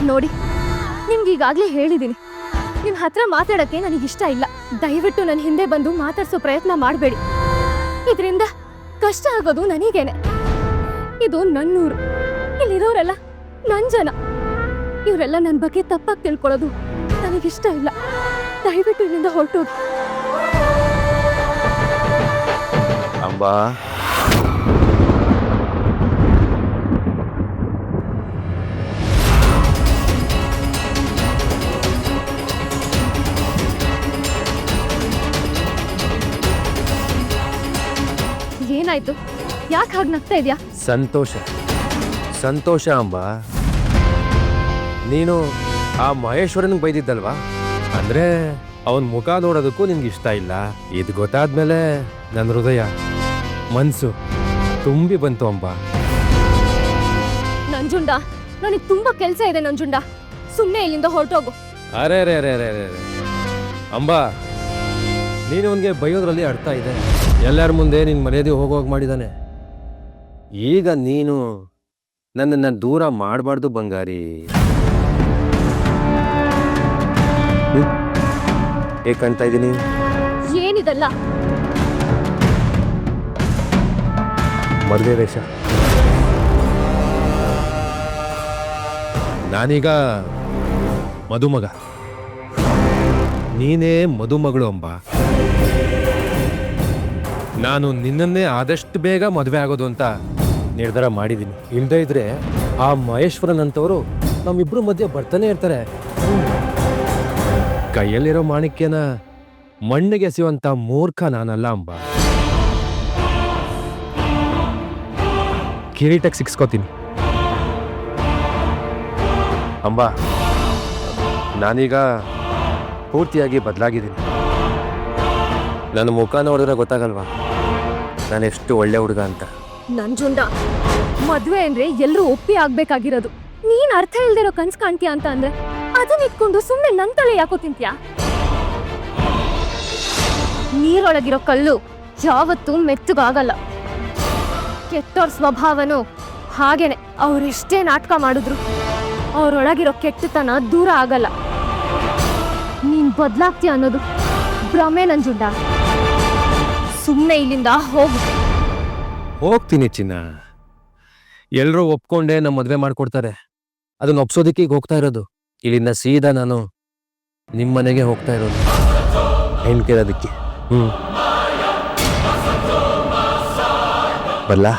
ನೋಡಿ, ನಿಮ್ಗೆ ಈಗಾಗಲೇ ಹೇಳಿದ್ದೀನಿ, ನಿಮ್ಮ ಹತ್ರ ಮಾತಾಡೋಕ್ಕೆ ನನಗಿಷ್ಟ ಇಲ್ಲ. ದಯವಿಟ್ಟು ನನ್ನ ಹಿಂದೆ ಬಂದು ಮಾತಾಡ್ಸೋ ಪ್ರಯತ್ನ ಮಾಡಬೇಡಿ. ಇದರಿಂದ ಕಷ್ಟ ಆಗೋದು ನನಗೇನೆ. ಇದು ನನ್ನೂರು, ಇಲ್ಲಿರೋರೆಲ್ಲ ನನ್ನ ಜನ. ಇವರೆಲ್ಲ ನನ್ನ ಬಗ್ಗೆ ತಪ್ಪಾಗಿ ತಿಳ್ಕೊಳ್ಳೋದು ನನಗಿಷ್ಟ ಇಲ್ಲ. ದಯವಿಟ್ಟು ಇಲ್ಲಿಂದ ಹೊರಟೋಗಿ. ಅಂಬಾ, ಏನಾಯ್ತು? ಯಾಕೆ ಹಾಗೆ ನಗ್ತಾ ಇದೆಯಾ? ಸಂತೋಷ ಸಂತೋಷ ಅಂಬಾ. ನೀನು ಆ ಮಹೇಶ್ವರನಿಗೆ ಬೈದಿದ್ದಲ್ವಾ? ಅಂದ್ರೆ ಅವನ ಮುಖ ನೋಡೋದಕ್ಕೂ ನಿನ್ಗೆ ಇಷ್ಟ ಇಲ್ಲ. ಇದು ಗೊತ್ತಾದ್ಮೇಲೆ ನನ್ನ ಹೃದಯ ಮನ್ಸು ತುಂಬಿ ಬಂತು ಅಂಬಾ. ನಂಜುಂಡ, ನನಗೆ ತುಂಬಾ ಕೆಲಸ ಇದೆ ನಂಜುಂಡ. ಸುಮ್ಮನೆ ಇಲ್ಲಿಂದ ಹೊರಟೋಗು. ಅರೆ ರೇ ರೇ ರೇ ರೇ ಅಂಬಾ, ನೀನು ಅವನಿಗೆ ಬೈಯೋದ್ರಲ್ಲಿ ಅರ್ಥ ಇದೆ. ಎಲ್ಲರ ಮುಂದೆ ನಿನ್ನ ಮರ್ಯಾದೆ ಹೋಗೋಗಿ ಮಾಡಿದಾನೆ. ಈಗ ನೀನು ನನ್ನನ್ನು ದೂರ ಮಾಡಬಾರ್ದು ಬಂಗಾರಿ. ಏಕಂತ ಇದ್ದೀನಿ. ಏನಿದಲ್ಲ? ಮದುವೆ ವೇಷ. ನಾನೀಗ ಮದುಮಗ, ನೀನೇ ಮದುಮಗಳು ಅಂಬಾ. ನಾನು ನಿನ್ನನ್ನೇ ಆದಷ್ಟು ಬೇಗ ಮದುವೆ ಆಗೋದು ಅಂತ ನಿರ್ಧಾರ ಮಾಡಿದ್ದೀನಿ. ಇಲ್ಲದೇ ಇದ್ರೆ ಆ ಮಹೇಶ್ವರನ್ ಅಂತವರು ನಮ್ಮಿಬ್ರು ಮಧ್ಯೆ ಬರ್ತಾನೆ ಇರ್ತಾರೆ. ಕೈಯಲ್ಲಿರೋ ಮಾಣಿಕ್ಯನ ಮಣ್ಣಿಗೆ ಎಸೆಯುವಂತ ಮೂರ್ಖ ನಾನಲ್ಲ ಅಂಬಾ. ಕಿರೀಟಕ್ಕೆ ಸಿಕ್ಸ್ಕೋತೀನಿ ಅಂಬಾ. ನಾನೀಗ ಪೂರ್ತಿಯಾಗಿ ಬದಲಾಗಿದ್ದೀನಿ. ನನ್ನ ಮುಖ ನೋಡಿದ್ರೆ ಗೊತ್ತಾಗಲ್ವಾ ನಾನೆಷ್ಟು ಒಳ್ಳೆ ಹುಡುಗ ಅಂತ? ನಂಜುಂಡ, ಮದ್ವೆ ಅಂದ್ರೆ ಎಲ್ರೂ ಒಪ್ಪಿ ಆಗ್ಬೇಕಾಗಿರೋದು. ನೀನ್ ಅರ್ಥ ಇಲ್ದಿರೋ ಕನ್ಸ್ ಕಾಣ್ತೀಯ ಅಂತ ಅಂದ್ರೆ ಅದನ್ನ ಇಟ್ಕೊಂಡು ಸುಮ್ಮನೆ ನನ್ ತಲೆ ಯಾಕೋ ತಿಂತ್ಯಾ? ನೀರೊಳಗಿರೋ ಕಲ್ಲು ಯಾವತ್ತೂ ಮೆತ್ತಗಾಗಲ್ಲ. ಕೆಟ್ಟೋರ್ ಸ್ವಭಾವನು ಹಾಗೇನೆ. ಅವ್ರೆಷ್ಟೇ ನಾಟಕ ಮಾಡಿದ್ರು ಅವ್ರೊಳಗಿರೋ ಕೆಟ್ಟತನ ದೂರ ಆಗಲ್ಲ. ನೀನ್ ಬದ್ಲಾಗ್ತೀಯ ಅನ್ನೋದು ಭ್ರಮೆ ನಂಜುಂಡ. ಸುಮ್ಮನೆ ಇಲ್ಲಿಂದ ಹೋಗು. ಹೋಗ್ತೀನಿ ಚಿನ್ನ. ಎಲ್ಲರೂ ಒಪ್ಕೊಂಡೆ ನಮ್ಮ ಮದುವೆ ಮಾಡ್ಕೊಡ್ತಾರೆ. ಅದನ್ನ ಒಪ್ಸೋದಕ್ಕೆ ಈಗ ಹೋಗ್ತಾ ಇರೋದು. ಇಲ್ಲಿಂದ ಸೀದಾ ನಾನು ನಿಮ್ಮ ಮನೆಗೆ ಹೋಗ್ತಾ ಇರೋದು ಹೆಣ್ ಕೇಳೋದಕ್ಕೆ. ಬರ್ಲಾ?